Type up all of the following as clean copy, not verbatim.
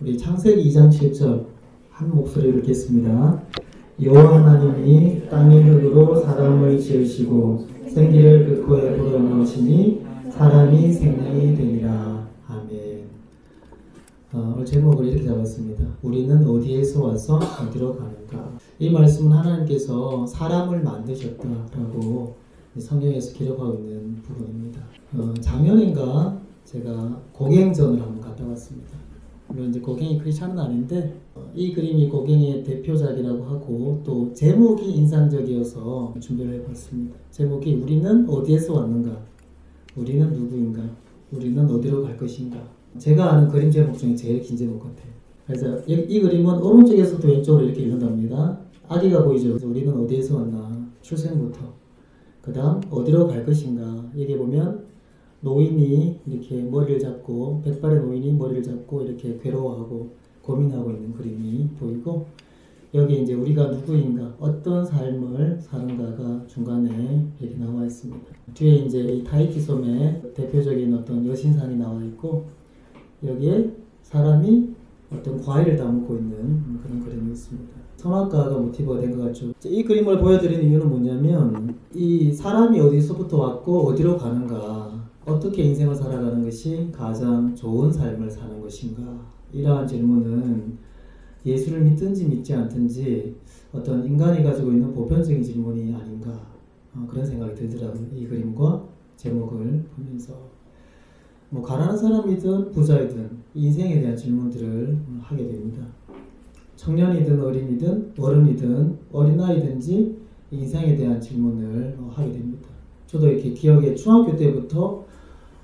우리 창세기 2장 7절 한 목소리를 읽겠습니다. 여호와 하나님이 땅의 흙으로 사람을 지으시고 생기를 그 코에 불어넣으시니 사람이 생명이 되니라. 아멘. 오늘 제목을 이렇게 잡았습니다. 우리는 어디에서 와서 어디로 가는가. 이 말씀은 하나님께서 사람을 만드셨다라고 성경에서 기록하고 있는 부분입니다. 작년인가 제가 고갱전을 한번 갔다 왔습니다. 물론 이제 고갱이 크리스찬은 아닌데 이 그림이 고갱의 대표작이라고 하고 또 제목이 인상적이어서 준비를 해봤습니다. 제목이 우리는 어디에서 왔는가? 우리는 누구인가? 우리는 어디로 갈 것인가? 제가 아는 그림 제목 중에 제일 긴 제목 같아요. 그래서 이 그림은 오른쪽에서부터 왼쪽으로 이렇게 읽는답니다. 아기가 보이죠? 그래서 우리는 어디에서 왔나? 출생부터. 그 다음 어디로 갈 것인가? 여기 보면 노인이 이렇게 머리를 잡고 백발의 노인이 머리를 잡고 이렇게 괴로워하고 고민하고 있는 그림이 보이고 여기 이제 우리가 누구인가 어떤 삶을 사는가가 중간에 이렇게 나와 있습니다. 뒤에 이제 이 타히티 섬의 대표적인 어떤 여신상이 나와 있고 여기에 사람이 어떤 과일을 담고 있는 그런 그림이 있습니다. 성악가가 모티브가 된 것 같죠. 이 그림을 보여드리는 이유는 뭐냐면 이 사람이 어디서부터 왔고 어디로 가는가 어떻게 인생을 살아가는 것이 가장 좋은 삶을 사는 것인가? 이러한 질문은 예수를 믿든지 믿지 않든지 어떤 인간이 가지고 있는 보편적인 질문이 아닌가 그런 생각이 들더라고요. 이 그림과 제목을 보면서 뭐 가난한 사람이든 부자이든 인생에 대한 질문들을 하게 됩니다. 청년이든 어린이든 어른이든 어린아이든지 인생에 대한 질문을 하게 됩니다. 저도 이렇게 기억에 중학교 때부터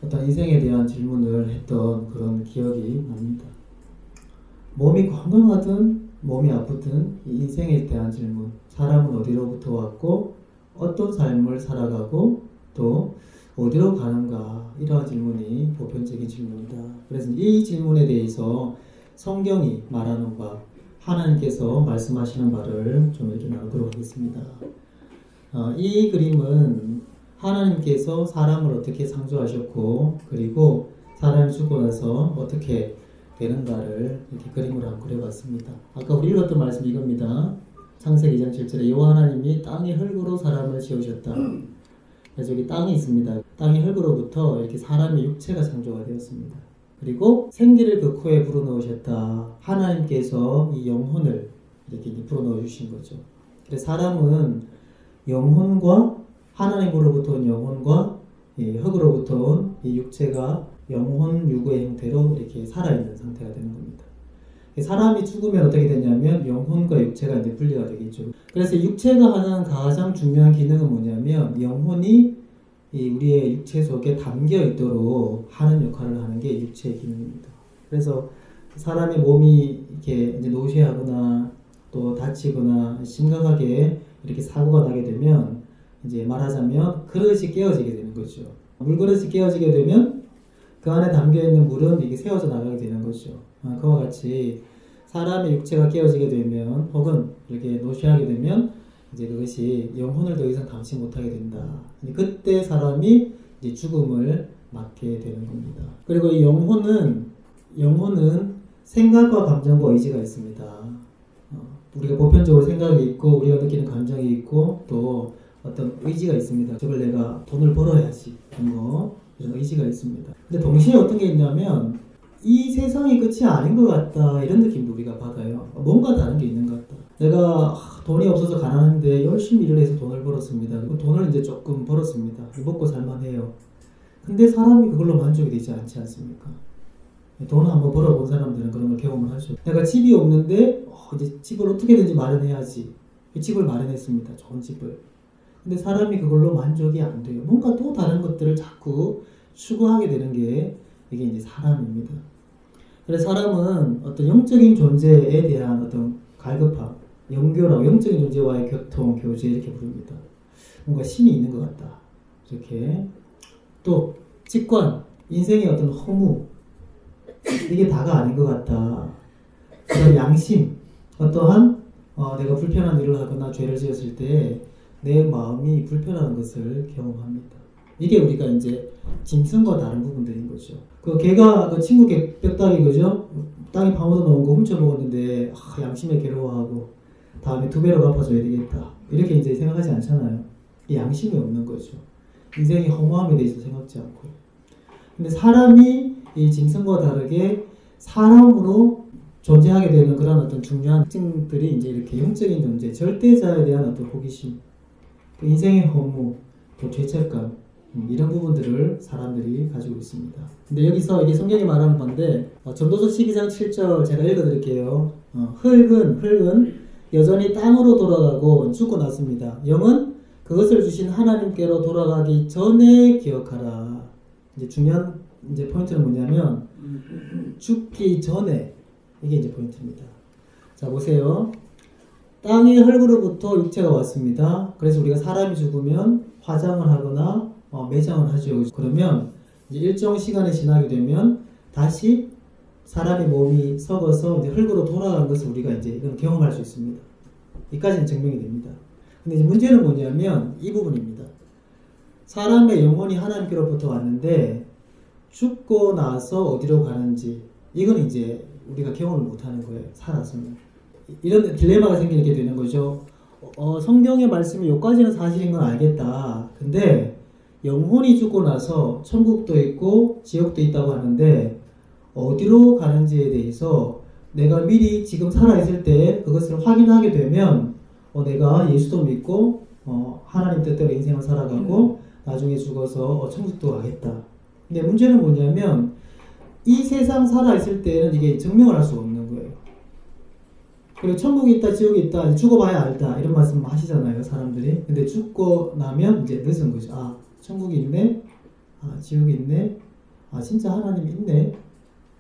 어떤 인생에 대한 질문을 했던 그런 기억이 납니다. 몸이 건강하든 몸이 아프든 인생에 대한 질문, 사람은 어디로부터 왔고 어떤 삶을 살아가고 또 어디로 가는가 이러한 질문이 보편적인 질문이다. 그래서 이 질문에 대해서 성경이 말하는 바, 하나님께서 말씀하시는 바를 좀 이렇게 나누도록 하겠습니다. 이 그림은 하나님께서 사람을 어떻게 창조하셨고 그리고 사람이 죽고 나서 어떻게 되는가를 이렇게 그림으로 한번 그려봤습니다. 아까 우리 읽었던 말씀이 이겁니다. 창세기 2장 7절에 여호와 하나님이 땅의 흙으로 사람을 지으셨다. 그래서 여기 땅이 있습니다. 땅의 흙으로부터 이렇게 사람의 육체가 창조가 되었습니다. 그리고 생기를 그 코에 불어넣으셨다. 하나님께서 이 영혼을 이렇게 불어넣어 주신 거죠. 그래서 사람은 영혼과 하나님으로부터 온 영혼과 이 흙으로부터 온 이 육체가 영혼 유구의 형태로 이렇게 살아있는 상태가 되는 겁니다. 사람이 죽으면 어떻게 되냐면 영혼과 육체가 이제 분리가 되겠죠. 그래서 육체가 하는 가장 중요한 기능은 뭐냐면 영혼이 이 우리의 육체 속에 담겨 있도록 하는 역할을 하는 게 육체의 기능입니다. 그래서 사람의 몸이 이렇게 이제 노쇠하거나 또 다치거나 심각하게 이렇게 사고가 나게 되면 이제 말하자면 그릇이 깨어지게 되는 거죠. 물그릇이 깨어지게 되면 그 안에 담겨있는 물은 이게 새어져 나가게 되는 거죠. 그와 같이 사람의 육체가 깨어지게 되면 혹은 이렇게 노쇠하게 되면 이제 그것이 영혼을 더 이상 담지 못하게 된다. 그때 사람이 이제 죽음을 맞게 되는 겁니다. 그리고 이 영혼은 생각과 감정과 의지가 있습니다. 우리가 보편적으로 생각이 있고 우리가 느끼는 감정이 있고 또 어떤 의지가 있습니다. 저걸 내가 돈을 벌어야지 하는 거 이런 의지가 있습니다. 근데 동시에 어떤 게 있냐면 이 세상이 끝이 아닌 것 같다 이런 느낌도 우리가 받아요. 뭔가 다른 게 있는 것 같다. 내가 돈이 없어서 가난한데 열심히 일을 해서 돈을 벌었습니다. 그리고 돈을 이제 조금 벌었습니다. 먹고 살만해요. 근데 사람이 그걸로 만족이 되지 않지 않습니까? 돈을 한번 벌어본 사람들은 그런 걸 경험을 하죠. 내가 집이 없는데 이제 집을 어떻게든지 마련해야지. 집을 마련했습니다. 좋은 집을. 근데 사람이 그걸로 만족이 안 돼요. 뭔가 또 다른 것들을 자꾸 추구하게 되는 게 이게 이제 사람입니다. 그래서 사람은 어떤 영적인 존재에 대한 어떤 갈급함, 영교라고 영적인 존재와의 교통, 교제 이렇게 부릅니다. 뭔가 신이 있는 것 같다. 이렇게 또 직관, 인생의 어떤 허무 이게 다가 아닌 것 같다. 그다음 양심, 어떠한 내가 불편한 일을 하거나 죄를 지었을 때 내 마음이 불편한 것을 경험합니다. 이게 우리가 이제 짐승과 다른 부분들인 거죠. 그 개가 그 친구 뼈다귀 그죠? 땅에 방 얻어놓은 거 훔쳐 먹었는데 양심에 괴로워하고 다음에 2배로 갚아줘야 되겠다. 이렇게 이제 생각하지 않잖아요. 양심이 없는 거죠. 인생이 허무함에 대해서 생각지 않고. 근데 사람이 이 짐승과 다르게 사람으로 존재하게 되는 그런 어떤 중요한 특징들이 이제 이렇게 영적인 존재, 절대자에 대한 어떤 호기심, 또 인생의 허무, 또 죄책감, 이런 부분들을 사람들이 가지고 있습니다. 근데 여기서 이게 성경이 말하는 건데, 전도서 12장 7절 제가 읽어드릴게요. 흙은 여전히 땅으로 돌아가고 죽고 났습니다. 영은 그것을 주신 하나님께로 돌아가기 전에 기억하라. 이제 중요한 이제 포인트는 뭐냐면, 죽기 전에, 이게 이제 포인트입니다. 자, 보세요. 땅의 흙으로부터 육체가 왔습니다. 그래서 우리가 사람이 죽으면 화장을 하거나 매장을 하죠. 그러면 이제 일정 시간이 지나게 되면 다시 사람의 몸이 썩어서 이제 흙으로 돌아가는 것을 우리가 이제 이건 경험할 수 있습니다. 이까지는 증명이 됩니다. 근데 이제 문제는 뭐냐면 이 부분입니다. 사람의 영혼이 하나님께로부터 왔는데 죽고 나서 어디로 가는지, 이건 이제 우리가 경험을 못하는 거예요. 살아서는. 이런 딜레마가 생기게 되는 거죠. 성경의 말씀이 여기까지는 사실인 건 알겠다. 근데 영혼이 죽고 나서 천국도 있고 지옥도 있다고 하는데 어디로 가는지에 대해서 내가 미리 지금 살아있을 때 그것을 확인하게 되면 내가 예수도 믿고 하나님 뜻대로 인생을 살아가고 나중에 죽어서 천국도 가겠다. 근데 문제는 뭐냐면 이 세상 살아있을 때는 이게 증명을 할 수가 없는 거예요. 그리고 천국이 있다 지옥이 있다 죽어봐야 알다 이런 말씀 하시잖아요 사람들이. 근데 죽고 나면 이제 늦은 거죠. 천국이 있네, 지옥이 있네, 진짜 하나님이 있네.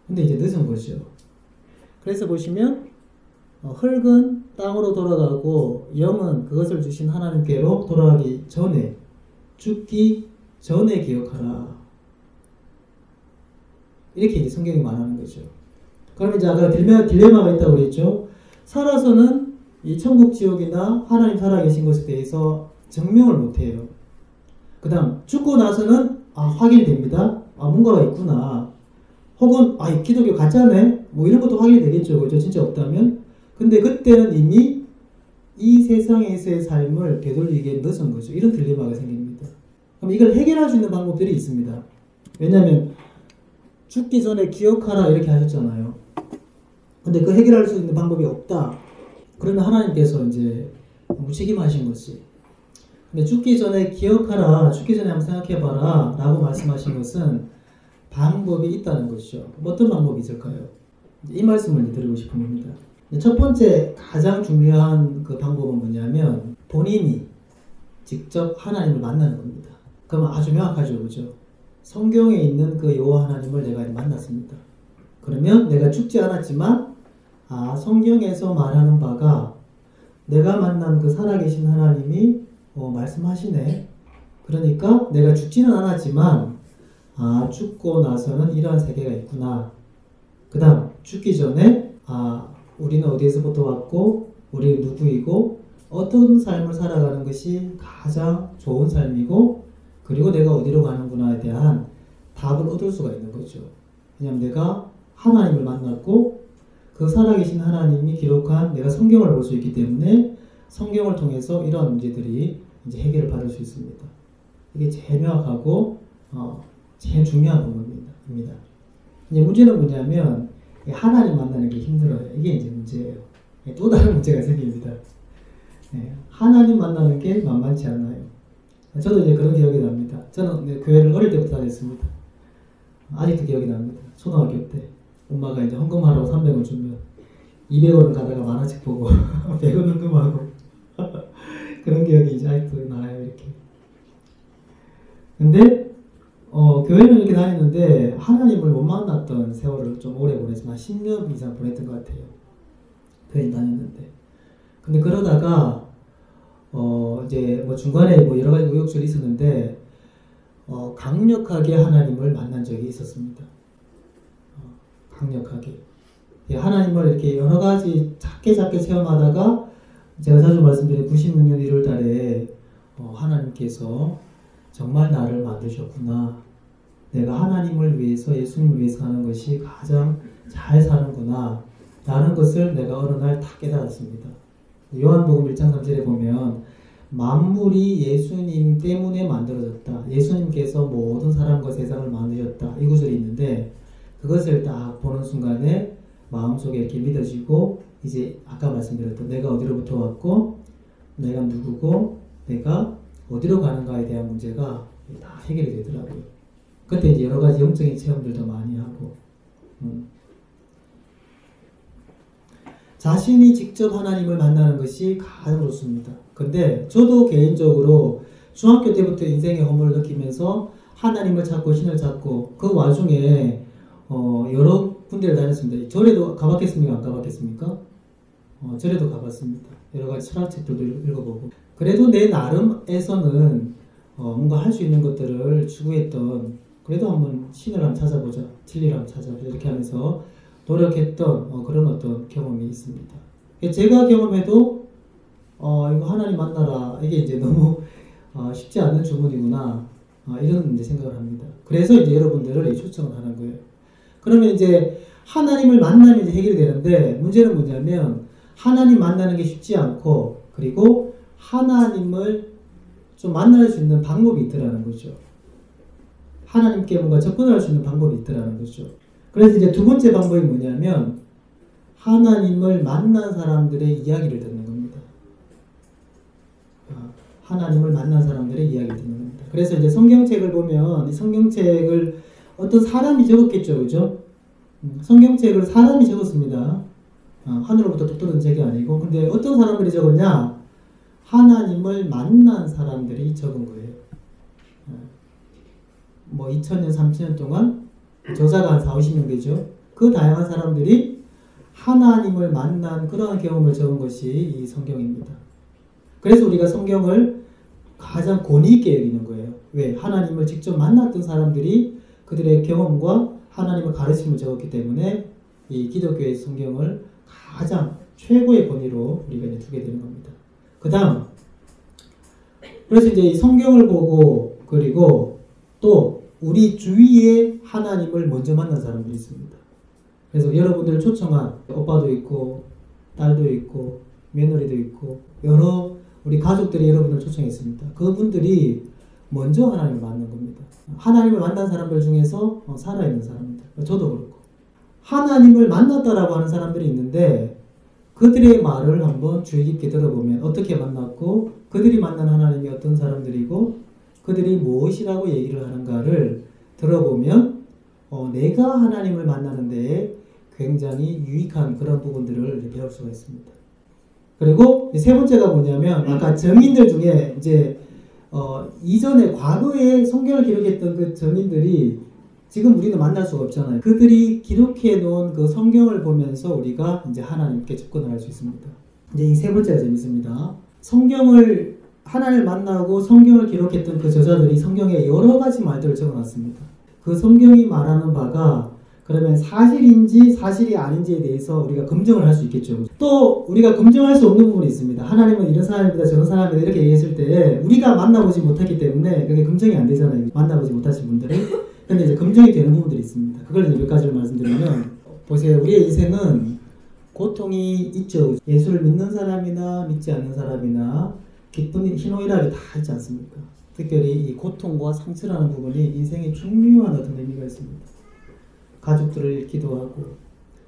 근데 이제 늦은 거죠. 그래서 보시면 흙은 땅으로 돌아가고 영은 그것을 주신 하나님께로 돌아가기 전에, 죽기 전에 기억하라. 이렇게 이제 성경이 말하는 거죠. 그러면 이제 아까 딜레마가 있다고 그랬죠. 살아서는 이 천국 지옥이나 하나님 살아계신 것에 대해서 증명을 못해요. 그 다음 죽고 나서는 확인이 됩니다. 뭔가가 있구나. 혹은 기독교 가짜네? 뭐 이런 것도 확인이 되겠죠. 그죠? 진짜 없다면. 근데 그때는 이미 이 세상에서의 삶을 되돌리기에 늦은 거죠. 이런 딜레마가 생깁니다. 그럼 이걸 해결할 수 있는 방법들이 있습니다. 왜냐하면 죽기 전에 기억하라 이렇게 하셨잖아요. 근데 그 해결할 수 있는 방법이 없다. 그러면 하나님께서 이제 무책임하신 거지. 근데 죽기 전에 기억하라, 죽기 전에 한번 생각해봐라 라고 말씀하신 것은 방법이 있다는 것이죠. 어떤 방법이 있을까요? 이 말씀을 드리고 싶은 겁니다. 첫 번째 가장 중요한 그 방법은 뭐냐면 본인이 직접 하나님을 만나는 겁니다. 그러면 아주 명확하죠. 그죠? 성경에 있는 그 여호와 하나님을 내가 만났습니다. 그러면 내가 죽지 않았지만 성경에서 말하는 바가 내가 만난 그 살아계신 하나님이 말씀하시네. 그러니까 내가 죽지는 않았지만 죽고 나서는 이러한 세계가 있구나. 그 다음 죽기 전에 우리는 어디에서부터 왔고 우리 누구이고 어떤 삶을 살아가는 것이 가장 좋은 삶이고 그리고 내가 어디로 가는구나에 대한 답을 얻을 수가 있는 거죠. 왜냐하면 내가 하나님을 만났고 그 살아계신 하나님이 기록한 내가 성경을 볼 수 있기 때문에 성경을 통해서 이러한 문제들이 이제 해결을 받을 수 있습니다. 이게 제일 명확하고 제일 중요한 방법입니다. 이제 문제는 뭐냐면 하나님 만나는 게 힘들어요. 이게 이제 문제예요. 또 다른 문제가 생깁니다. 하나님 만나는 게 만만치 않아요. 저도 이제 그런 기억이 납니다. 저는 교회를 어릴 때부터 다녔습니다. 아직도 기억이 납니다. 초등학교 때 엄마가 이제 헌금하라고 300원 주면 200원은 가다가 만화책 보고 100원 헌금하고 그런 기억이 이제 아직도 나요. 이렇게. 근데 교회는 이렇게 다녔는데 하나님을 못 만났던 세월을 좀 오래 보냈지만 10년 이상 보냈던 것 같아요. 교회 다녔는데. 근데 그러다가 이제 뭐 중간에 뭐 여러 가지 우여곡절이 있었는데 강력하게 하나님을 만난 적이 있었습니다. 강력하게. 하나님을 이렇게 여러 가지 작게 체험하다가 제가 자주 말씀드린 96년 1월 달에 하나님께서 정말 나를 만드셨구나. 내가 하나님을 위해서 예수님을 위해서 하는 것이 가장 잘 사는구나 라는 것을 내가 어느 날 다 깨달았습니다. 요한복음 1장 3절에 보면 만물이 예수님 때문에 만들어졌다. 예수님께서 모든 사람과 세상을 만드셨다. 이 구절이 있는데 그것을 딱 보는 순간에 마음속에 이렇게 믿어지고 이제 아까 말씀드렸던 내가 어디로부터 왔고 내가 누구고 내가 어디로 가는가에 대한 문제가 다 해결이 되더라고요. 그때 이제 여러 가지 영적인 체험들도 많이 하고 자신이 직접 하나님을 만나는 것이 가장 좋습니다. 근데 저도 개인적으로 중학교 때부터 인생의 허물을 느끼면서 하나님을 찾고 신을 찾고 그 와중에 여러 군데를 다녔습니다. 절에도 가봤겠습니까? 안 가봤겠습니까? 절에도 가봤습니다. 여러 가지 철학책들도 읽어보고 그래도 내 나름에서는 뭔가 할 수 있는 것들을 추구했던 그래도 한번 신을 한번 찾아보자 진리를 한번 찾아보자 이렇게 하면서 노력했던 그런 어떤 경험이 있습니다. 제가 경험해도 이거 하나님 만나라 이게 이제 너무 쉽지 않는 주문이구나 이런 이제 생각을 합니다. 그래서 이제 여러분들을 초청을 하는 거예요. 그러면 이제 하나님을 만나면 이제 해결이 되는데 문제는 뭐냐면 하나님 만나는 게 쉽지 않고 그리고 하나님을 좀 만날 수 있는 방법이 있더라는 거죠. 하나님께 뭔가 접근할 수 있는 방법이 있더라는 거죠. 그래서 이제 두 번째 방법이 뭐냐면 하나님을 만난 사람들의 이야기를 듣는 겁니다. 하나님을 만난 사람들의 이야기를 듣는 겁니다. 그래서 이제 성경책을 보면 이 성경책을 어떤 사람이 적었겠죠, 그죠? 성경책을 사람이 적었습니다. 하늘로부터 뚝 떨어진 책이 아니고 근데 어떤 사람들이 적었냐? 하나님을 만난 사람들이 적은 거예요. 뭐 2000년, 3000년 동안 저자가 한 4, 50명 되죠. 그 다양한 사람들이 하나님을 만난 그러한 경험을 적은 것이 이 성경입니다. 그래서 우리가 성경을 가장 권위 있게 여기는 거예요. 왜? 하나님을 직접 만났던 사람들이 그들의 경험과 하나님의 가르침을 적었기 때문에 이 기독교의 성경을 가장 최고의 권위로 우리가 이제 두게 되는 겁니다. 그 다음 그래서 이제 이 성경을 보고 그리고 또 우리 주위에 하나님을 먼저 만난 사람들이 있습니다. 그래서 여러분들을 초청한 오빠도 있고 딸도 있고 며느리도 있고 여러 우리 가족들이 여러분을 초청했습니다. 그분들이 먼저 하나님을 만난 겁니다. 하나님을 만난 사람들 중에서 살아있는 사람입니다. 저도 그렇고 하나님을 만났다라고 하는 사람들이 있는데 그들의 말을 한번 주의 깊게 들어보면 어떻게 만났고 그들이 만난 하나님이 어떤 사람들이고 그들이 무엇이라고 얘기를 하는가를 들어보면 내가 하나님을 만나는 데에 굉장히 유익한 그런 부분들을 배울 수가 있습니다. 그리고 세 번째가 뭐냐면 아까 정인들 중에 이제 이전에 과거에 성경을 기록했던 그 정인들이 지금 우리는 만날 수가 없잖아요. 그들이 기록해 놓은 그 성경을 보면서 우리가 이제 하나님께 접근할 수 있습니다. 이제 이 세 번째가 재밌습니다. 성경을 하나님을 만나고 성경을 기록했던 그 저자들이 성경에 여러 가지 말들을 적어놨습니다. 그 성경이 말하는 바가 그러면 사실인지 사실이 아닌지에 대해서 우리가 검증을 할 수 있겠죠. 또 우리가 검증할 수 없는 부분이 있습니다. 하나님은 이런 사람입니다 저런 사람입니다 이렇게 얘기했을 때 우리가 만나보지 못했기 때문에 그게 검증이 안 되잖아요. 만나보지 못하신 분들은. 근데 이제 검증이 되는 부분들이 있습니다. 그걸 이제 몇 가지를 말씀드리면 보세요. 우리의 인생은 고통이 있죠. 예수를 믿는 사람이나 믿지 않는 사람이나 기쁜 희노애락이 다 있지 않습니까? 특별히 이 고통과 상처라는 부분이 인생의 중요한 어떤 의미가 있습니다. 가족들을 잃기도 하고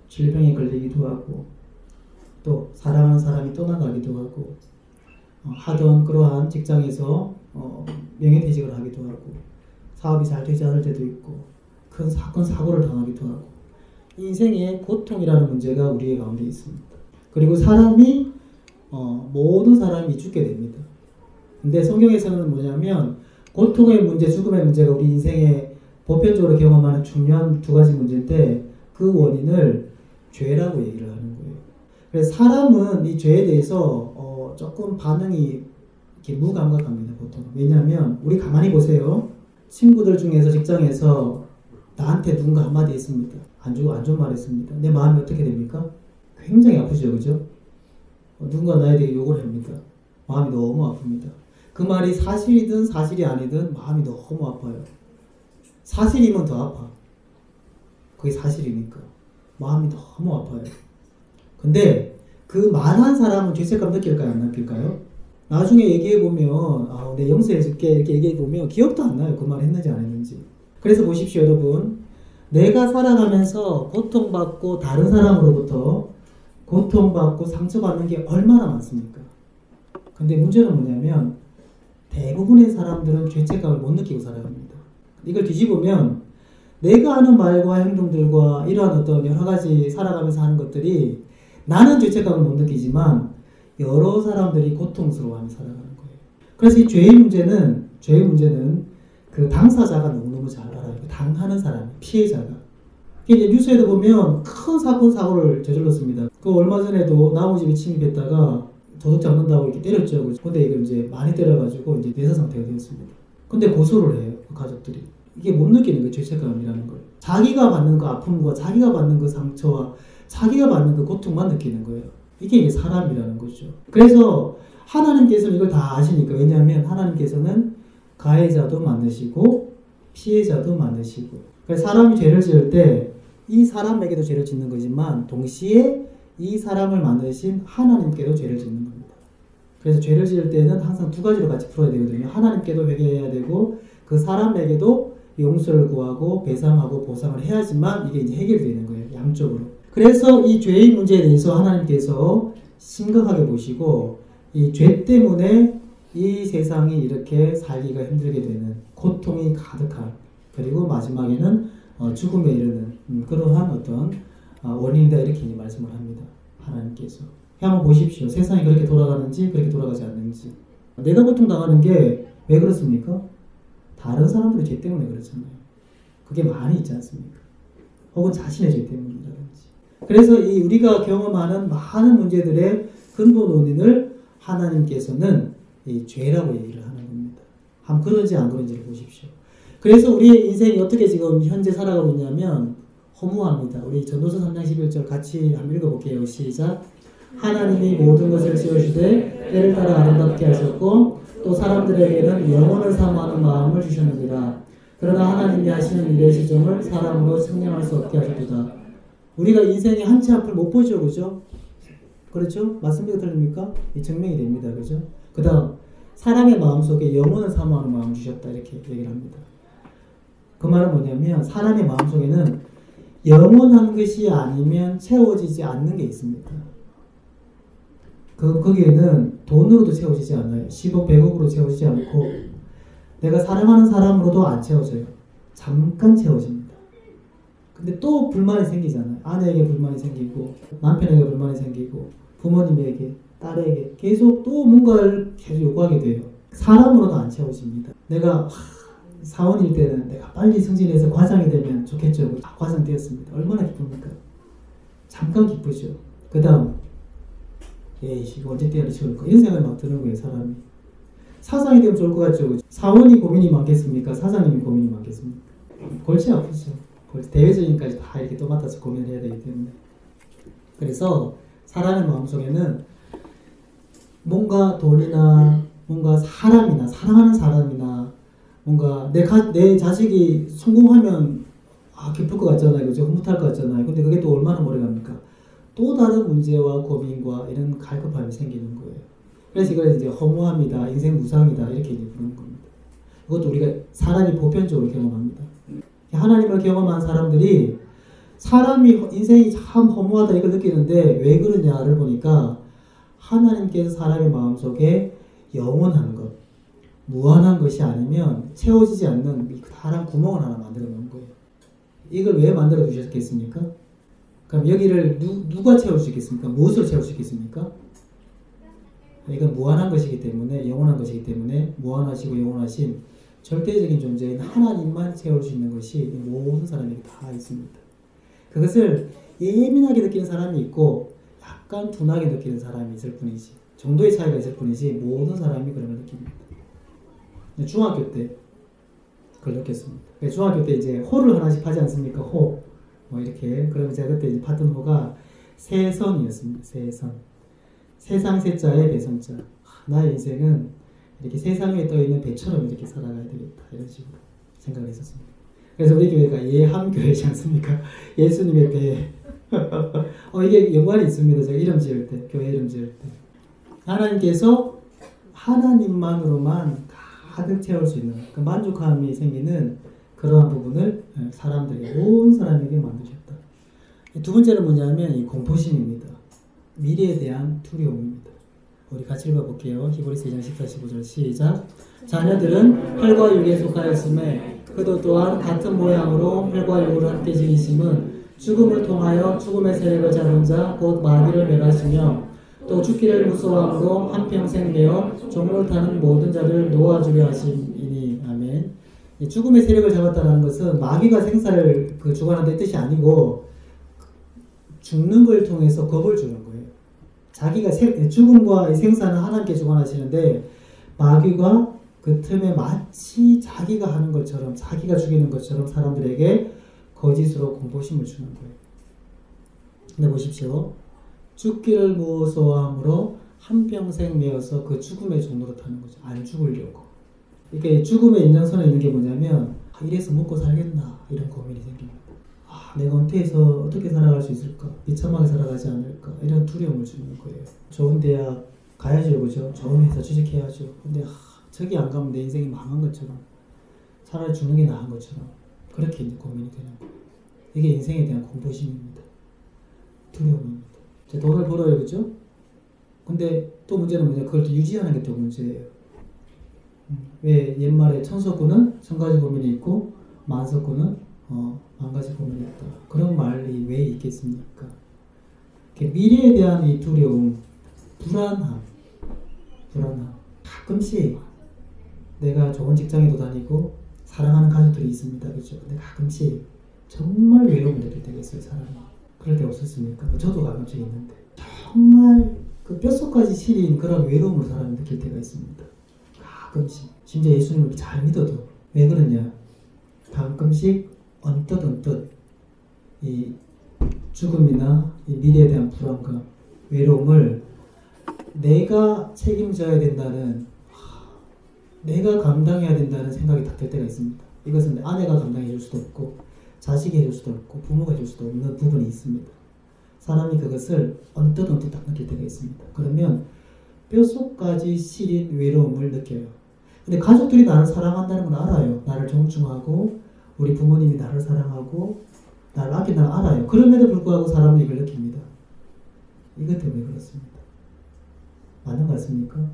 질병에 걸리기도 하고 또 사랑하는 사람이 떠나가기도 하고 하던 그러한 직장에서 명예퇴직을 하기도 하고 사업이 잘 되지 않을 때도 있고 큰 사건 사고를 당하기도 하고 인생의 고통이라는 문제가 우리의 가운데 있습니다. 그리고 사람이 모든 사람이 죽게 됩니다. 근데 성경에서는 뭐냐면 고통의 문제, 죽음의 문제가 우리 인생에 보편적으로 경험하는 중요한 두 가지 문제인데 그 원인을 죄라고 얘기를 하는 거예요. 그래서 사람은 이 죄에 대해서 조금 반응이 이렇게 무감각합니다. 보통. 왜냐하면 우리 가만히 보세요. 친구들 중에서 직장에서 나한테 누군가 한마디 했습니다. 안 좋은 말 했습니다. 내 마음이 어떻게 됩니까? 굉장히 아프죠. 그죠? 누군가 나에 대해 욕을 합니다. 마음이 너무 아픕니다. 그 말이 사실이든 사실이 아니든 마음이 너무 아파요. 사실이면 더 아파. 그게 사실이니까. 마음이 너무 아파요. 근데 그 말한 사람은 죄책감 느낄까요? 안 느낄까요? 나중에 얘기해보면 내 용서해줄게 이렇게 얘기해보면 기억도 안 나요. 그 말 했는지 안 했는지. 그래서 보십시오 여러분. 내가 살아가면서 고통받고 다른 사람으로부터 고통받고 상처받는 게 얼마나 많습니까? 근데 문제는 뭐냐면 대부분의 사람들은 죄책감을 못 느끼고 살아갑니다. 이걸 뒤집으면 내가 하는 말과 행동들과 이러한 어떤 여러 가지 살아가면서 하는 것들이 나는 죄책감을 못 느끼지만 여러 사람들이 고통스러워하며 살아가는 거예요. 그래서 이 죄의 문제는 그 당사자가 너무너무 잘 알아요. 당하는 사람, 피해자가. 이제 뉴스에도 보면 큰 사고를 저질렀습니다. 그 얼마 전에도 나무 집에 침입했다가 도둑 잡는다고 이렇게 때렸죠. 근데 이걸 이제 많이 때려가지고 이제 뇌사 상태가 되었습니다. 근데 고소를 해요. 그 가족들이. 이게 못 느끼는 거예요. 죄책감이라는 걸. 자기가 받는 그 아픔과 자기가 받는 그 상처와 자기가 받는 그 고통만 느끼는 거예요. 이게 사람이라는 거죠. 그래서 하나님께서는 이걸 다 아시니까. 왜냐하면 하나님께서는 가해자도 많으시고 피해자도 많으시고. 그래서 사람이 죄를 지을 때 이 사람에게도 죄를 짓는 거지만 동시에 이 사람을 만드신 하나님께도 죄를 짓는 겁니다. 그래서 죄를 지을 때는 항상 두 가지로 같이 풀어야 되거든요. 하나님께도 회개해야 되고 그 사람에게도 용서를 구하고 배상하고 보상을 해야지만 이게 이제 해결되는 거예요. 양쪽으로. 그래서 이 죄의 문제에 대해서 하나님께서 심각하게 보시고 이 죄 때문에 이 세상이 이렇게 살기가 힘들게 되는 고통이 가득한 그리고 마지막에는 죽음에 이르는 그러한 어떤 원인이다 이렇게 말씀을 합니다. 하나님께서. 한번 보십시오. 세상이 그렇게 돌아가는지 그렇게 돌아가지 않는지. 내가 고통당하는 게 왜 그렇습니까? 다른 사람들의 죄 때문에 그렇잖아요. 그게 많이 있지 않습니까? 혹은 자신의 죄 때문이라든지. 그래서 이 우리가 경험하는 많은 문제들의 근본 원인을 하나님께서는 이 죄라고 얘기를 하는 겁니다. 한번 그런지 안 그런지를 보십시오. 그래서 우리의 인생이 어떻게 지금 현재 살아가고 있냐면 허무합니다. 우리 전도서 3장 11절 같이 한번 읽어볼게요. 시작. 하나님이 모든 것을 지으시되 때를 따라 아름답게 하셨고 또 사람들에게는 영원을 사모하는 마음을 주셨느니라. 그러나 하나님이 하시는 일의 시점을 사람으로 측량할 수 없게 하셨도다. 우리가 인생의 한 치 앞을 못 보죠. 그죠? 그렇죠? 맞습니까? 틀립니까? 이 증명이 됩니다. 그죠? 그 다음 사람의 마음속에 영원을 사모하는 마음을 주셨다. 이렇게 얘기를 합니다. 그 말은 뭐냐면 사람의 마음속에는 영원한 것이 아니면 채워지지 않는 게 있습니다. 거기에는 돈으로도 채워지지 않아요. 10억, 100억으로 채워지지 않고 내가 사랑하는 사람으로도 안 채워져요. 잠깐 채워집니다. 근데 또 불만이 생기잖아요. 아내에게 불만이 생기고 남편에게 불만이 생기고 부모님에게, 딸에게 계속 또 뭔가를 계속 요구하게 돼요. 사람으로도 안 채워집니다. 내가 사원일 때는 내가 빨리 승진해서 과장이 되면 좋겠죠. 과장 되었습니다. 얼마나 기쁩니까? 잠깐 기쁘죠. 그 다음 이거 언제 때려치 올까? 이런 생각이 막 드는 거예요. 사람이. 사장이 되면 좋을 것 같죠. 사원이 고민이 많겠습니까? 사장님이 고민이 많겠습니까? 골치 아프죠. 대외적인까지 다 이렇게 또 맡아서 고민을 해야 되기 때문에. 그래서 사람의 마음속에는 뭔가 돈이나 뭔가 사람이나 사랑하는 사람이나 뭔가 내 자식이 성공하면 기쁠 것 같잖아요. 그죠? 흐뭇할 것 같잖아요. 근데 그게 또 얼마나 오래 갑니까? 또 다른 문제와 고민과 이런 갈급함이 생기는 거예요. 그래서 이걸 이제 허무함이다, 인생 무상이다 이렇게 이제 부르는 겁니다. 이것도 우리가 사람이 보편적으로 경험합니다. 하나님을 경험한 사람들이 사람이 인생이 참 허무하다 이걸 느끼는데 왜 그러냐를 보니까 하나님께서 사람의 마음속에 영원한 것, 무한한 것이 아니면 채워지지 않는 다른 구멍을 하나 만들어 놓은 거예요. 이걸 왜 만들어 두셨겠습니까? 그럼 여기를 누가 채울 수 있겠습니까? 무엇으로 채울 수 있겠습니까? 이건 무한한 것이기 때문에, 영원한 것이기 때문에 무한하시고 영원하신 절대적인 존재인 하나님만 채울 수 있는 것이 모든 사람에게 다 있습니다. 그것을 예민하게 느끼는 사람이 있고 약간 둔하게 느끼는 사람이 있을 뿐이지, 정도의 차이가 있을 뿐이지 모든 사람이 그런 걸 느낍니다. 중학교 때 그걸 느꼈습니다. 중학교 때 이제 호를 하나씩 하지 않습니까? 호. 이렇게. 그러면 제가 그때 이제 봤던 호가 세선이었습니다. 세선. 세상 세자의 배선자. 나의 인생은 이렇게 세상 위에 떠있는 배처럼 이렇게 살아가야 되겠다. 이런 식으로 생각을 했었습니다. 그래서 우리 교회가 예함교회지 않습니까? 예수님의 배. 이게 연관이 있습니다. 제가 이름 지을 때, 교회 이름 지을 때. 하나님께서 하나님만으로만 가득 채울 수 있는 그 만족함이 생기는 그러한 부분을 사람들에게, 온 사람에게 만드셨다. 두 번째는 뭐냐면 이 공포심입니다. 미래에 대한 두려움입니다. 우리 같이 읽어볼게요. 히브리서 2장 14, 15절 시작. 자녀들은 혈과 육에 속하였음에 그도 또한 같은 모양으로 혈과 육으로 함께 지니심은 죽음을 통하여 죽음의 세력을 잡은 자 곧 마귀를 멸하시며 또 죽기를 무서워함으로 한평생 매어 종을 타는 모든 자를 놓아주려 하심이니. 아멘. 죽음의 세력을 잡았다는 것은 마귀가 생사를 주관한다는 뜻이 아니고 죽는 걸 통해서 겁을 주는 거예요. 자기가 죽음과 생사는 하나님께 주관하시는데 마귀가 그 틈에 마치 자기가 하는 것처럼, 자기가 죽이는 것처럼 사람들에게 거짓으로 공포심을 주는 거예요. 근데 보십시오. 죽기를 무서워함으로 한평생 매어서 그 죽음의 종로로 타는 거죠. 안 죽으려고. 이게 죽음의 인정선에 있는 게 뭐냐면 이래서 먹고 살겠나 이런 고민이 생깁니다. 내가 은퇴해서 어떻게 살아갈 수 있을까? 비참하게 살아가지 않을까? 이런 두려움을 주는 거예요. 좋은 대학 가야죠, 그죠? 좋은 회사 취직해야죠. 근데 저기 안 가면 내 인생이 망한 것처럼, 차라리 죽는 게 나은 것처럼 그렇게 이제 고민이 되는 거예요. 이게 인생에 대한 공포심입니다. 두려움입니다. 돈을 벌어요, 그죠? 근데 또 문제는 뭐냐? 그걸 또 유지하는 게 또 문제예요. 왜 옛말에 천석구는 1000가지 고민이 있고 만석구는 10,000가지 고민이 있다. 그런 말이 왜 있겠습니까? 미래에 대한 이 두려움, 불안함. 가끔씩 내가 좋은 직장에도 다니고 사랑하는 가족들이 있습니다, 그죠? 근데 가끔씩 정말 외로움을 느낄 때가 있어요, 사람이. 그럴 때 없었습니까? 저도 가끔씩 있는데 정말 그 뼛속까지 시린 그런 외로움을 사람이 느낄 때가 있습니다. 가끔씩. 심지어 예수님을 잘 믿어도. 왜 그러냐? 가끔씩 언뜻 이 죽음이나 이 미래에 대한 불안감, 외로움을 내가 책임져야 된다는, 내가 감당해야 된다는 생각이 딱 들 때가 있습니다. 이것은 아내가 감당해 줄 수도 없고 자식이 해줄 수도 없고 부모가 해줄 수도 없는 부분이 있습니다. 사람이 그것을 언뜻 딱 느낄 때가 있습니다. 그러면 뼛속까지 시린 외로움을 느껴요. 근데 가족들이 나를 사랑한다는 건 알아요. 나를 존중하고 우리 부모님이 나를 사랑하고 나를 아낀다는 걸 알아요. 그럼에도 불구하고 사람은 이걸 느낍니다. 이것 때문에 그렇습니다. 맞는 것 같습니까?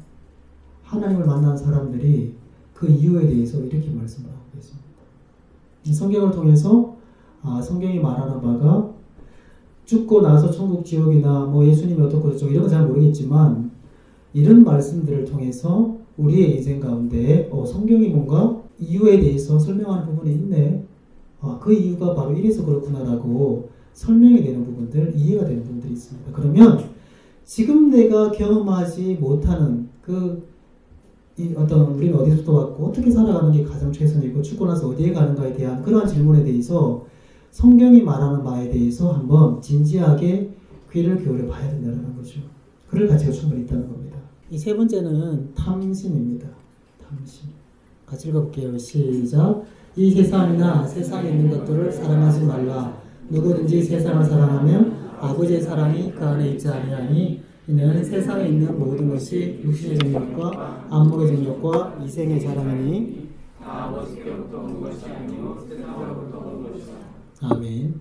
하나님을 만난 사람들이 그 이유에 대해서 이렇게 말씀을 하고 있습니다. 이 성경을 통해서 성경이 말하는 바가 죽고 나서 천국 지옥이나 뭐 예수님이 어떻고 저쩌고 이런 건 잘 모르겠지만 이런 말씀들을 통해서 우리의 인생 가운데 성경이 뭔가 이유에 대해서 설명하는 부분이 있네. 그 이유가 바로 이래서 그렇구나라고 설명이 되는 부분들, 이해가 되는 부분들이 있습니다. 그러면 지금 내가 경험하지 못하는 우리는 어디서부터 왔고 어떻게 살아가는 게 가장 최선이고 죽고 나서 어디에 가는가에 대한 그러한 질문에 대해서 성경이 말하는 바에 대해서 한번 진지하게 귀를 기울여 봐야 된다는 거죠. 그럴 가치가 충분히 있다는 겁니다. 이 세 번째는 탐심입니다. 탐심. 같이 읽어볼게요. 시작. 이 세상이나 세상에 있는 것들을 사랑하지 말라. 누구든지 세상을 사랑하면 아버지의 사랑이 그 안에 있지 아니하니 이는 세상에 있는 모든 것이 육신의 정욕과 안목의 정욕과 이생의 자랑이니 아버지께로부터 온 것이 아니요 세상으로부터 온 것이다. 아멘.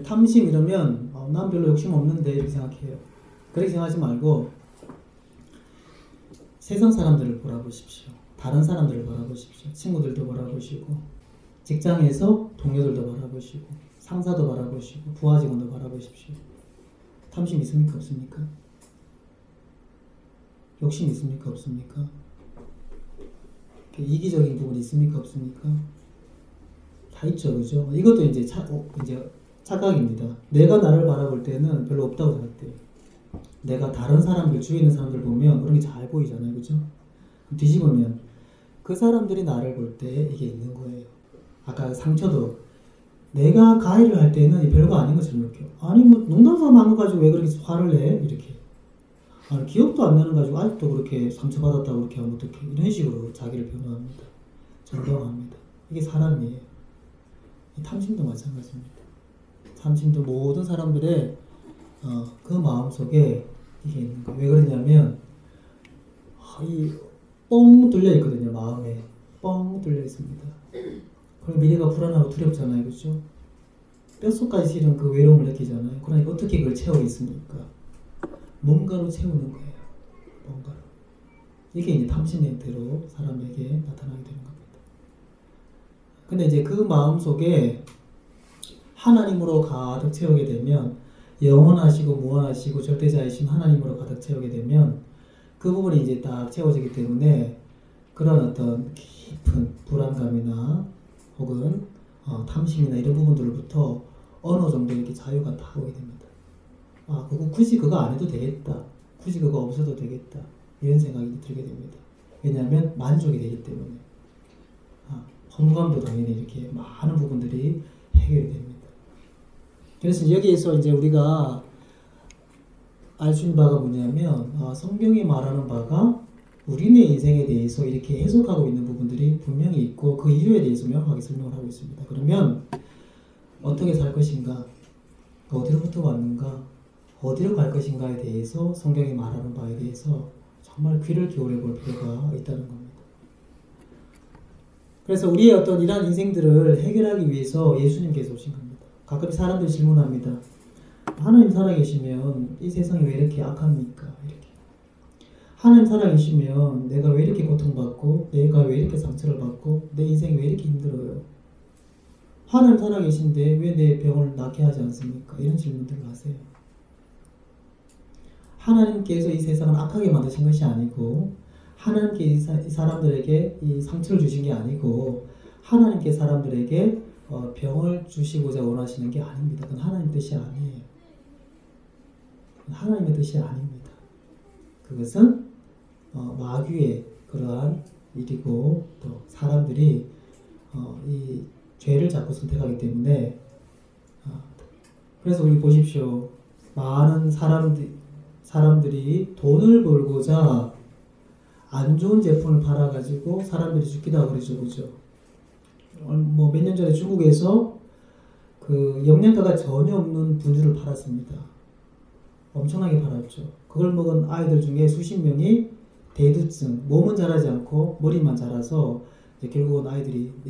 탐심 이러면 난 별로 욕심 없는데 이렇게 생각해요. 그렇게 생각하지 말고 세상 사람들을 바라보십시오. 다른 사람들을 바라보십시오. 친구들도 바라보시고 직장에서 동료들도 바라보시고 상사도 바라보시고 부하 직원도 바라보십시오. 탐심 있습니까? 없습니까? 욕심 있습니까? 없습니까? 이기적인 부분이 있습니까? 없습니까? 다 있죠, 그죠? 이것도 이제 착각입니다. 내가 나를 바라볼 때는 별로 없다고 생각돼요. 내가 다른 사람들, 주위에 있는 사람들 보면 그런 게 잘 보이잖아요, 그죠? 뒤집으면 그 사람들이 나를 볼 때 이게 있는 거예요. 아까 상처도 내가 가해를 할 때는 별거 아닌 것처럼 느껴요. 아니 뭐 농담삼아 한 거 가지고 왜 그렇게 화를 내? 이렇게. 기억도 안 나는 가지고 아직도 그렇게 상처받았다고 그렇게 하면 어떡해. 이런 식으로 자기를 변호합니다. 정당합니다. 이게 사람이에요. 이 탐심도 마찬가지입니다. 참신도 모든 사람들의 그 마음속에 이게 있는 거예요. 왜 그러냐면 이 뻥 뚫려 있거든요. 마음에 뻥 뚫려 있습니다. 그럼 미래가 불안하고 두렵잖아요. 그렇죠? 뼛속까지 실은 그 외로움을 느끼잖아요. 그러니까 어떻게 그걸 채우겠습니까? 뭔가로 채우는 거예요. 뭔가로. 이게 이제 탐심의 형태로 사람에게 나타나게 되는 겁니다. 근데 이제 그 마음 속에 하나님으로 가득 채우게 되면, 영원하시고 무한하시고 절대자이신 하나님으로 가득 채우게 되면 그 부분이 이제 딱 채워지기 때문에 그런 어떤 깊은 불안감이나 혹은 탐심이나 이런 부분들로부터 어느 정도 이렇게 자유가 다 오게 됩니다. 아, 굳이 그거 안 해도 되겠다. 굳이 그거 없어도 되겠다. 이런 생각이 들게 됩니다. 왜냐하면 만족이 되기 때문에. 허무감도 당연히 이렇게 많은 부분들이 해결이 됩니다. 그래서 여기에서 이제 우리가 알 수 있는 바가 뭐냐면, 성경이 말하는 바가 우리네 인생에 대해서 이렇게 해석하고 있는 부분들이 분명히 있고 그 이유에 대해서 명확하게 설명을 하고 있습니다. 그러면 어떻게 살 것인가, 어디로부터 왔는가, 어디로 갈 것인가에 대해서 성경이 말하는 바에 대해서 정말 귀를 기울여 볼 필요가 있다는 겁니다. 그래서 우리의 어떤 이러한 인생들을 해결하기 위해서 예수님께서 오신 겁니다. 가끔 사람들이 질문합니다. 하나님 살아계시면 이 세상이 왜 이렇게 악합니까? 이렇게. 하나님 살아계시면 내가 왜 이렇게 고통받고, 내가 왜 이렇게 상처를 받고, 내 인생이 왜 이렇게 힘들어요? 하나님 살아계신데 왜 내 병을 낫게 하지 않습니까? 이런 질문들을 하세요. 하나님께서 이 세상을 악하게 만드신 것이 아니고, 하나님께 이 사람들에게 이 상처를 주신 게 아니고, 하나님께 사람들에게 병을 주시고자 원하시는 게 아닙니다. 그건 하나님 뜻이 아니에요. 하나님의 뜻이 아닙니다. 그것은 마귀의 그러한 일이고, 또 사람들이 이 죄를 자꾸 선택하기 때문에, 그래서 우리 보십시오. 많은 사람들이 돈을 벌고자 안 좋은 제품을 팔아가지고 사람들이 죽기도 하고 그러죠. 그죠? 뭐 몇 년 전에 중국에서 그 영양가가 전혀 없는 분유를 팔았습니다. 엄청나게 팔았죠. 그걸 먹은 아이들 중에 수십 명이 대두증, 몸은 자라지 않고 머리만 자라서 이제 결국은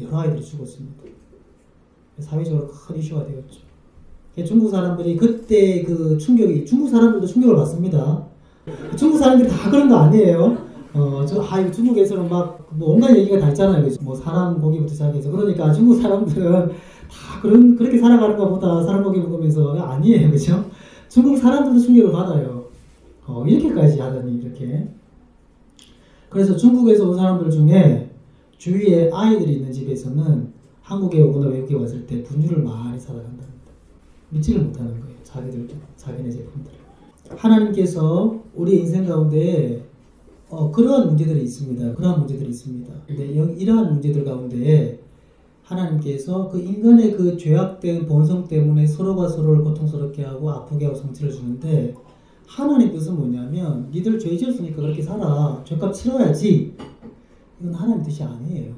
여러 아이들이 죽었습니다. 사회적으로 큰 이슈가 되었죠. 중국 사람들이 그때 그 중국 사람들도 충격을 받습니다. 중국 사람들이 다 그런 거 아니에요. 이거 중국에서는 막 뭐 온갖 얘기가 다 있잖아요. 그죠? 뭐 사람 고기부터 시작해서. 그러니까 중국 사람들은 다 그렇게 살아가는가 보다, 사람 고기 먹으면서. 아니에요. 그죠? 중국 사람들도 충격을 받아요. 이렇게까지 하더니, 이렇게. 그래서 중국에서 온 사람들 중에 주위에 아이들이 있는 집에서는 한국에 오거나 외국에 왔을 때 분유를 많이 사다 간답니다. 믿지를 못하는 거예요. 자기네 제품들을. 하나님께서 우리 인생 가운데 그러한 문제들이 있습니다. 근데 이러한 문제들 가운데 하나님께서 그 인간의 그 죄악된 본성 때문에 서로가 서로를 고통스럽게 하고 아프게 하고 상처를 주는데, 하나님 뜻은 뭐냐면, 니들 죄 지었으니까 그렇게 살아. 죄값 치러야지. 이건 하나님 뜻이 아니에요.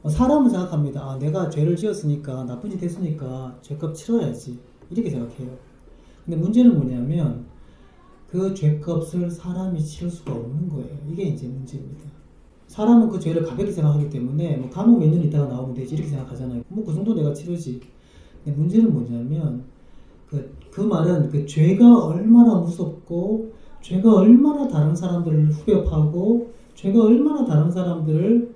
사람은 생각합니다. 내가 죄를 지었으니까, 나쁜 짓 했으니까 죄값 치러야지. 이렇게 생각해요. 근데 문제는 뭐냐면, 그 죄값을 사람이 치를 수가 없는 거예요. 이게 이제 문제입니다. 사람은 그 죄를 가볍게 생각하기 때문에 뭐 감옥 몇 년 있다가 나오면 되지 이렇게 생각하잖아요. 뭐 그 정도 내가 치르지. 근데 문제는 뭐냐면 그 말은 그 죄가 얼마나 무섭고, 죄가 얼마나 다른 사람들을 후벼파고, 죄가 얼마나 다른 사람들을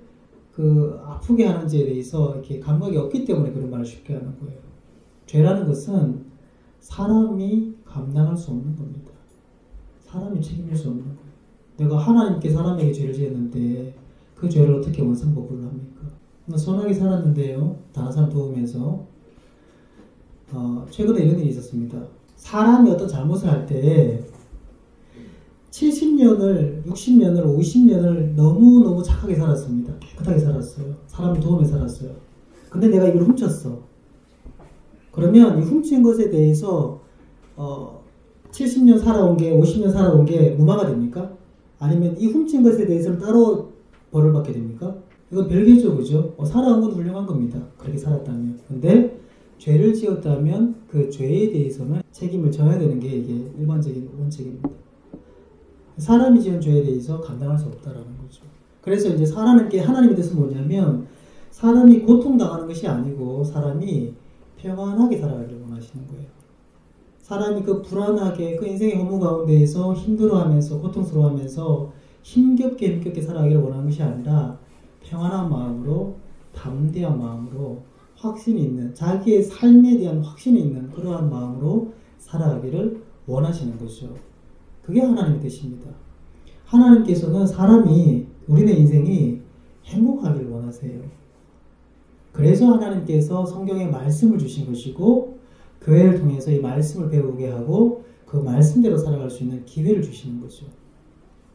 그 아프게 하는지에 대해서 이렇게 감각이 없기 때문에 그런 말을 쉽게 하는 거예요. 죄라는 것은 사람이 감당할 수 없는 겁니다. 사람이 책임질 수 없는 거예요. 내가 하나님께 사람에게 죄를 지었는데 그 죄를 어떻게 원상복구를 합니까? 선하게 살았는데요, 다른 사람 도우면서 최근에 이런 일이 있었습니다. 사람이 어떤 잘못을 할 때 70년을, 60년을, 50년을 너무너무 착하게 살았습니다. 깨끗하게 살았어요. 사람을 도우며 살았어요. 근데 내가 이걸 훔쳤어. 그러면 이 훔친 것에 대해서 70년 살아온 게, 50년 살아온 게 무마가 됩니까? 아니면 이 훔친 것에 대해서는 따로 벌을 받게 됩니까? 이건 별개죠, 그죠? 살아온 건 훌륭한 겁니다. 그렇게 살았다면. 근데 죄를 지었다면 그 죄에 대해서는 책임을 져야 되는 게 이게 일반적인 원칙입니다. 사람이 지은 죄에 대해서 감당할 수 없다라는 거죠. 그래서 이제 하나님께 하나님의 뜻은 뭐냐면 사람이 고통당하는 것이 아니고 사람이 평안하게 살아가기를 원하시는 거예요. 사람이 그 불안하게 그 인생의 허무 가운데에서 힘들어하면서 고통스러워하면서 힘겹게 살아가기를 원하는 것이 아니라 평안한 마음으로 담대한 마음으로 확신이 있는 자기의 삶에 대한 확신이 있는 그러한 마음으로 살아가기를 원하시는 거죠. 그게 하나님의 뜻입니다. 하나님께서는 사람이 우리네 인생이 행복하기를 원하세요. 그래서 하나님께서 성경에 말씀을 주신 것이고 교회를 통해서 이 말씀을 배우게 하고 그 말씀대로 살아갈 수 있는 기회를 주시는 거죠.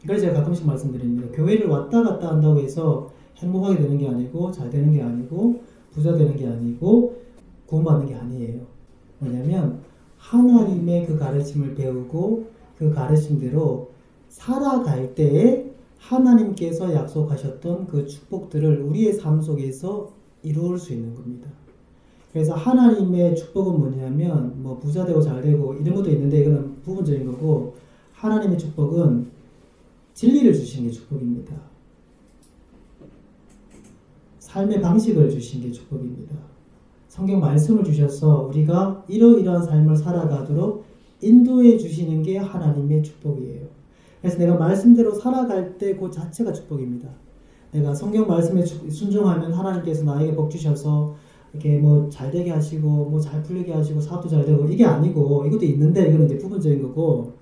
그래서 제가 가끔씩 말씀드립니다. 교회를 왔다 갔다 한다고 해서 행복하게 되는 게 아니고 잘 되는 게 아니고 부자 되는 게 아니고 구원받는 게 아니에요. 왜냐하면 하나님의 그 가르침을 배우고 그 가르침대로 살아갈 때에 하나님께서 약속하셨던 그 축복들을 우리의 삶 속에서 이룰 수 있는 겁니다. 그래서 하나님의 축복은 뭐냐면 뭐 부자 되고 잘 되고 이런 것도 있는데 이거는 부분적인 거고 하나님의 축복은 진리를 주시는 게 축복입니다. 삶의 방식을 주신 게 축복입니다. 성경 말씀을 주셔서 우리가 이러이러한 삶을 살아가도록 인도해 주시는 게 하나님의 축복이에요. 그래서 내가 말씀대로 살아갈 때 그 자체가 축복입니다. 내가 성경 말씀에 순종하면 하나님께서 나에게 복 주셔서 이렇게 뭐 잘 되게 하시고 뭐 잘 풀리게 하시고 사업도 잘 되고 이게 아니고 이것도 있는데 이거는 이제 부분적인 거고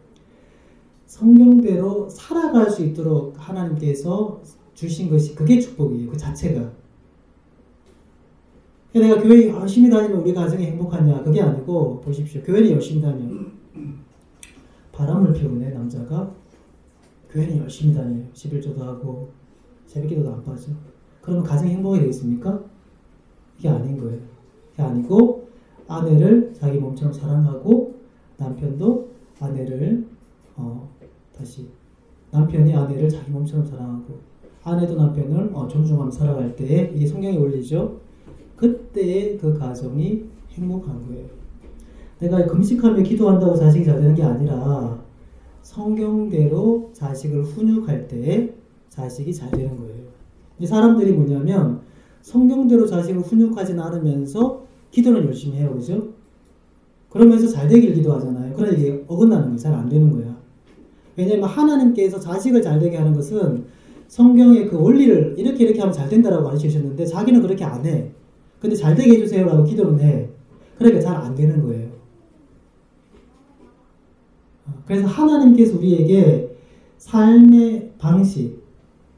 성경대로 살아갈 수 있도록 하나님께서 주신 것이 그게 축복이에요. 그 자체가. 내가 교회 열심히 다니면 우리 가정이 행복하냐 그게 아니고 보십시오. 교회는 열심히 다녀요. 바람을 피우네 남자가 교회는 열심히 다녀요. 11조도 하고 새벽기도도 안 빠져. 그러면 가정이 행복하게 되겠습니까? 이게 아닌 거예요. 이게 아니고 아내를 자기 몸처럼 사랑하고 남편도 아내를 남편이 아내를 자기 몸처럼 사랑하고 아내도 남편을 존중하며 살아갈 때에 이게 성경의 원리죠. 그때의 그 가정이 행복한 거예요. 내가 금식하며 기도한다고 자식이 잘 되는 게 아니라 성경대로 자식을 훈육할 때에 자식이 잘 되는 거예요. 이 사람들이 뭐냐면 성경대로 자식을 훈육하진 않으면서 기도는 열심히 해요. 그죠? 그러면서 잘 되길 기도하잖아요. 그러나 이게 어긋나는 거예요. 잘 안 되는 거야. 왜냐면 하나님께서 자식을 잘 되게 하는 것은 성경의 그 원리를 이렇게 하면 잘 된다라고 가르치셨는데 자기는 그렇게 안 해. 근데 잘 되게 해주세요 라고 기도는 해. 그러니까 잘 안 되는 거예요. 그래서 하나님께서 우리에게 삶의 방식,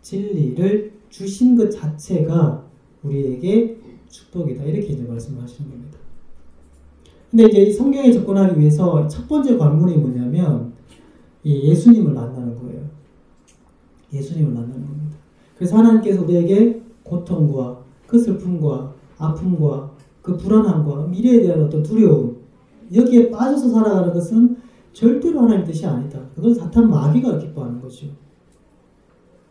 진리를 주신 것 자체가 우리에게 축복이다. 이렇게 이제 말씀을 하시는 겁니다. 근데 이제 이 성경에 접근하기 위해서 첫 번째 관문이 뭐냐면 이 예수님을 만나는 거예요. 예수님을 만나는 겁니다. 그래서 하나님께서 우리에게 고통과 그 슬픔과 아픔과 그 불안함과 미래에 대한 어떤 두려움 여기에 빠져서 살아가는 것은 절대로 하나님의 뜻이 아니다. 그건 사탄 마귀가 기뻐하는 거죠.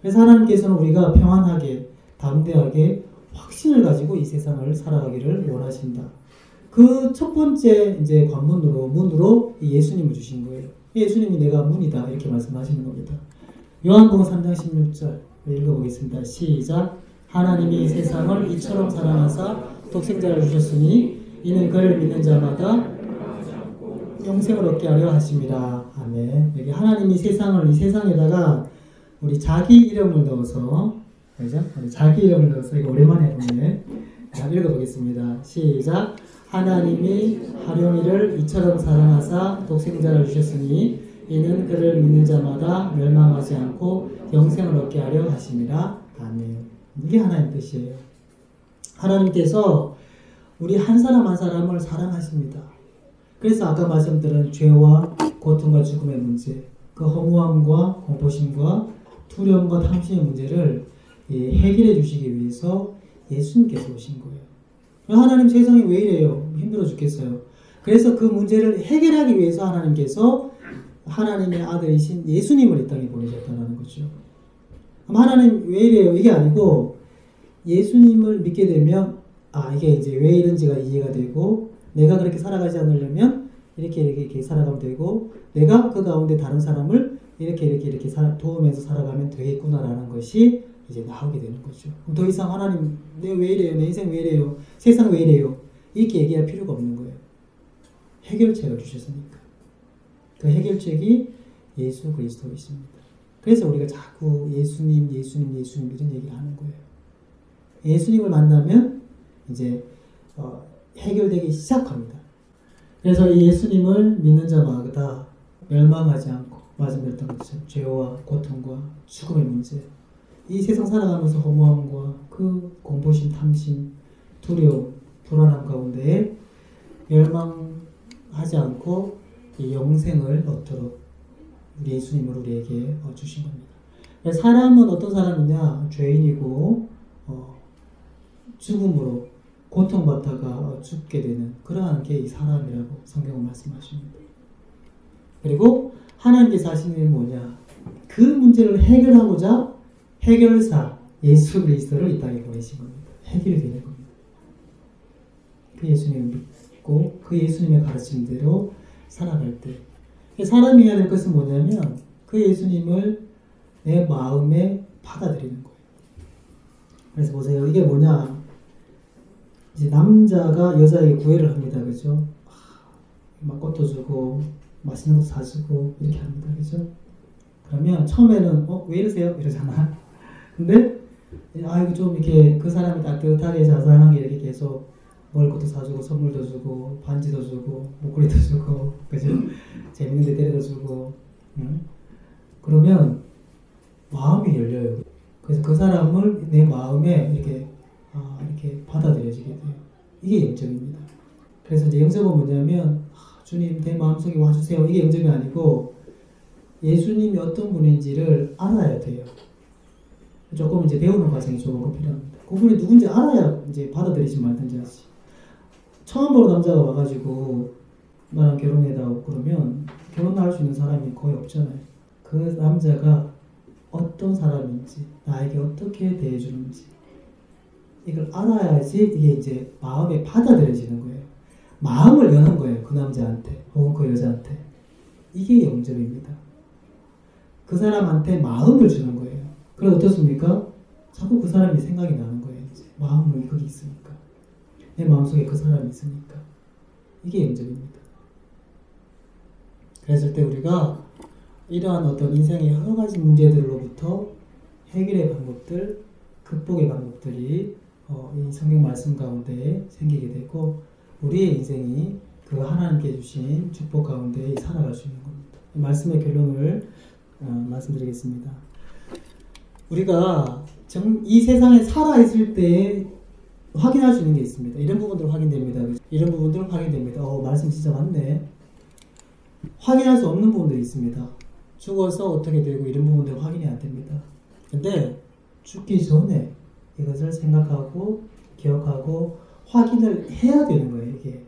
그래서 하나님께서는 우리가 평안하게 담대하게 확신을 가지고 이 세상을 살아가기를 원하신다. 그 첫 번째 이제 문으로 예수님을 주신 거예요. 예수님이 내가 문이다 이렇게 말씀하시는 겁니다. 요한복음 3장 16절 읽어보겠습니다. 시작. 하나님이 세상을 이처럼 사랑하사 독생자를 주셨으니 이는 그를 믿는 자마다 영생을 얻게 하려 하심이라. 아멘. 여기 하나님이 세상을 이 세상에다가 우리 자기 이름을 넣어서 그죠? 자기 이름을 넣어서 이거 오랜만에 보네. 자, 읽어보겠습니다. 시작. 하나님이 하령이를 이처럼 사랑하사 독생자를 주셨으니 이는 그를 믿는 자마다 멸망하지 않고 영생을 얻게 하려 하심이라. 아멘. 이게 하나님의 뜻이에요. 하나님께서 우리 한 사람 한 사람을 사랑하십니다. 그래서 아까 말씀드린 죄와 고통과 죽음의 문제, 그 허무함과 공포심과 두려움과 탐심의 문제를 해결해 주시기 위해서 예수님께서 오신 거예요. 하나님 세상이 왜 이래요? 힘들어 죽겠어요. 그래서 그 문제를 해결하기 위해서 하나님께서 하나님의 아들이신 예수님을 이 땅에 보내셨다는 거죠. 그럼 하나님 왜 이래요? 이게 아니고 예수님을 믿게 되면 이게 이제 왜 이런지가 이해가 되고 내가 그렇게 살아가지 않으려면 이렇게 살아가면 되고, 내가 그 가운데 다른 사람을 이렇게 도우면서 살아가면 되겠구나라는 것이 이제 나오게 되는 거죠. 그럼 더 이상 하나님, 내가 왜 이래요? 내 인생 왜 이래요? 세상 왜 이래요? 이렇게 얘기할 필요가 없는 거예요. 해결책을 주셨으니까. 그 해결책이 예수 그리스도이십니다. 그래서 우리가 자꾸 예수님 이런 얘기를 하는 거예요. 예수님을 만나면 이제 해결되기 시작합니다. 그래서 이 예수님을 믿는 자마다 멸망하지 않고, 말씀드렸던 것처럼 죄와 고통과 죽음의 문제, 이 세상 살아가면서 허무함과 그 공포심, 탐심, 두려움, 불안함 가운데에 멸망하지 않고 이 영생을 얻도록 우리 예수님을 우리에게 주신 겁니다. 사람은 어떤 사람이냐? 죄인이고 죽음으로 고통받다가 죽게 되는 그러한 게 이 사람이라고 성경은 말씀하십니다. 그리고 하나님께서 하시는 일은 뭐냐? 그 문제를 해결하고자 해결사 예수 그리스도를 이 땅에 보내신 겁니다. 해결이 되는 겁니다. 그 예수님을 믿고 그 예수님의 가르침대로 살아갈 때 사람이 해야 될 것은 뭐냐면 그 예수님을 내 마음에 받아들이는 거예요. 그래서 보세요. 이게 뭐냐? 이제 남자가 여자에게 구애를 합니다. 그죠? 막 꽃도 주고 맛있는 거 사주고 이렇게 합니다. 그죠? 그러면 처음에는 왜 이러세요? 이러잖아. 근데 이거 좀 이렇게 그 사람이 따뜻하게 자상하게 이렇게 계속 먹을 것도 사주고 선물도 주고 반지도 주고 목걸이도 주고 그죠? 재밌는 데 데려다 주고 그러면 마음이 열려요. 그래서 그 사람을 내 마음에 이렇게 받아들여지게 돼요. 이게 영접입니다. 그래서 이제 영접은 뭐냐면 주님 내 마음속에 와주세요. 이게 영접이 아니고 예수님이 어떤 분인지를 알아야 돼요. 조금 이제 배우는 과정이 조금 필요합니다. 그분이 누군지 알아야 이제 받아들이지 말든지 하지. 처음 보는 남자가 와가지고 나랑 결혼해다오 그러면 결혼할 수 있는 사람이 거의 없잖아요. 그 남자가 어떤 사람인지 나에게 어떻게 대해주는지 이걸 알아야지 이게 이제 마음에 받아들여지는 거예요. 마음을 여는 거예요. 그 남자한테 혹은 그 여자한테. 이게 영접입니다. 그 사람한테 마음을 주는 거예요. 그럼 어떻습니까? 자꾸 그 사람이 생각이 나는 거예요. 이제 마음이 거기 있으니까. 내 마음속에 그 사람이 있으니까. 이게 영접입니다. 그랬을 때 우리가 이러한 어떤 인생의 여러 가지 문제들로부터 해결의 방법들, 극복의 방법들이 이 성경 말씀 가운데 생기게 되고 우리의 인생이 그 하나님께 주신 축복 가운데 살아갈 수 있는 겁니다. 이 말씀의 결론을 말씀드리겠습니다. 우리가 이 세상에 살아있을 때 확인할 수 있는 게 있습니다. 이런 부분들 확인됩니다. 이런 부분들 확인됩니다. 말씀 진짜 맞네. 확인할 수 없는 부분들이 있습니다. 죽어서 어떻게 되고 이런 부분들 확인이 안 됩니다. 근데 죽기 전에 이것을 생각하고 기억하고 확인을 해야 되는 거예요. 이게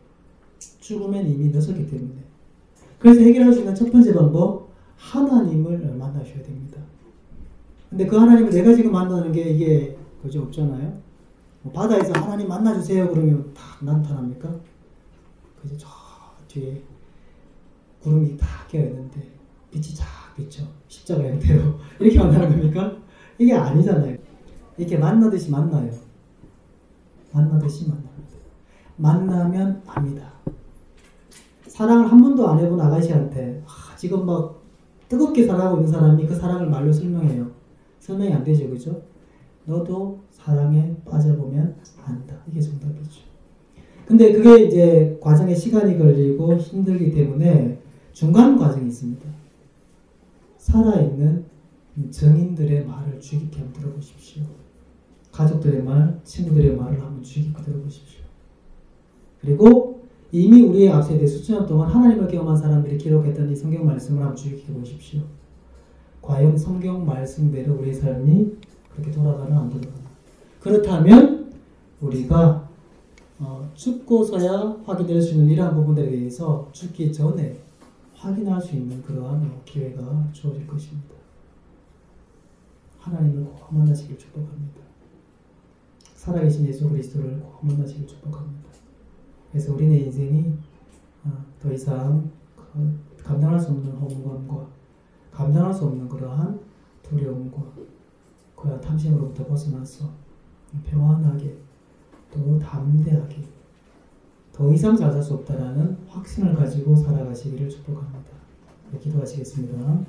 죽으면 이미 늦었기 때문에. 그래서 해결할 수 있는 첫 번째 방법, 하나님을 만나셔야 됩니다. 근데 그 하나님을 내가 지금 만나는 게 이게 그죠 없잖아요. 바다에서 하나님 만나주세요 그러면 딱 나타납니까? 그죠? 저 뒤에 구름이 다 껴있는데 빛이 쫙 비쳐 십자가 형태로 이렇게 만나는 겁니까? 이게 아니잖아요. 이렇게 만나듯이 만나요. 만나듯이 만납니다. 만나면 압니다. 사랑을 한 번도 안 해본 아가씨한테 지금 막 뜨겁게 사랑하고 있는 사람이 그 사랑을 말로 설명해요. 설명이 안 되죠. 그죠? 너도 사랑에 빠져보면 안다. 이게 정답이죠. 근데 그게 이제 과정에 시간이 걸리고 힘들기 때문에 중간 과정이 있습니다. 살아있는 증인들의 말을 주의 깊게 한번 들어보십시오. 가족들의 말, 친구들의 말을 한번 주의 깊게 들어보십시오. 그리고 이미 우리의 앞세대 수천 년 동안 하나님을 경험한 사람들이 기록했던 이 성경 말씀을 한번 주의 깊게 보십시오. 과연 성경 말씀대로 우리의 삶이 그렇게 돌아가나 안 돌아가나. 그렇다면 우리가 죽고서야 확인될 수 있는 이러한 부분들에 대해서 죽기 전에 확인할 수 있는 그러한 기회가 주어질 것입니다. 하나님을 꼭 만나시길 축복합니다. 살아계신 예수 그리스도를 꼭 만나시길 축복합니다. 그래서 우리의 인생이 더 이상 감당할 수 없는 허무감과 감당할 수 없는 그러한 두려움과 그러한 탐심으로부터 벗어나서 평안하게 또 담대하게 더 이상 잘할 수 없다라는 확신을 가지고 살아가시기를 축복합니다. 네, 기도하시겠습니다.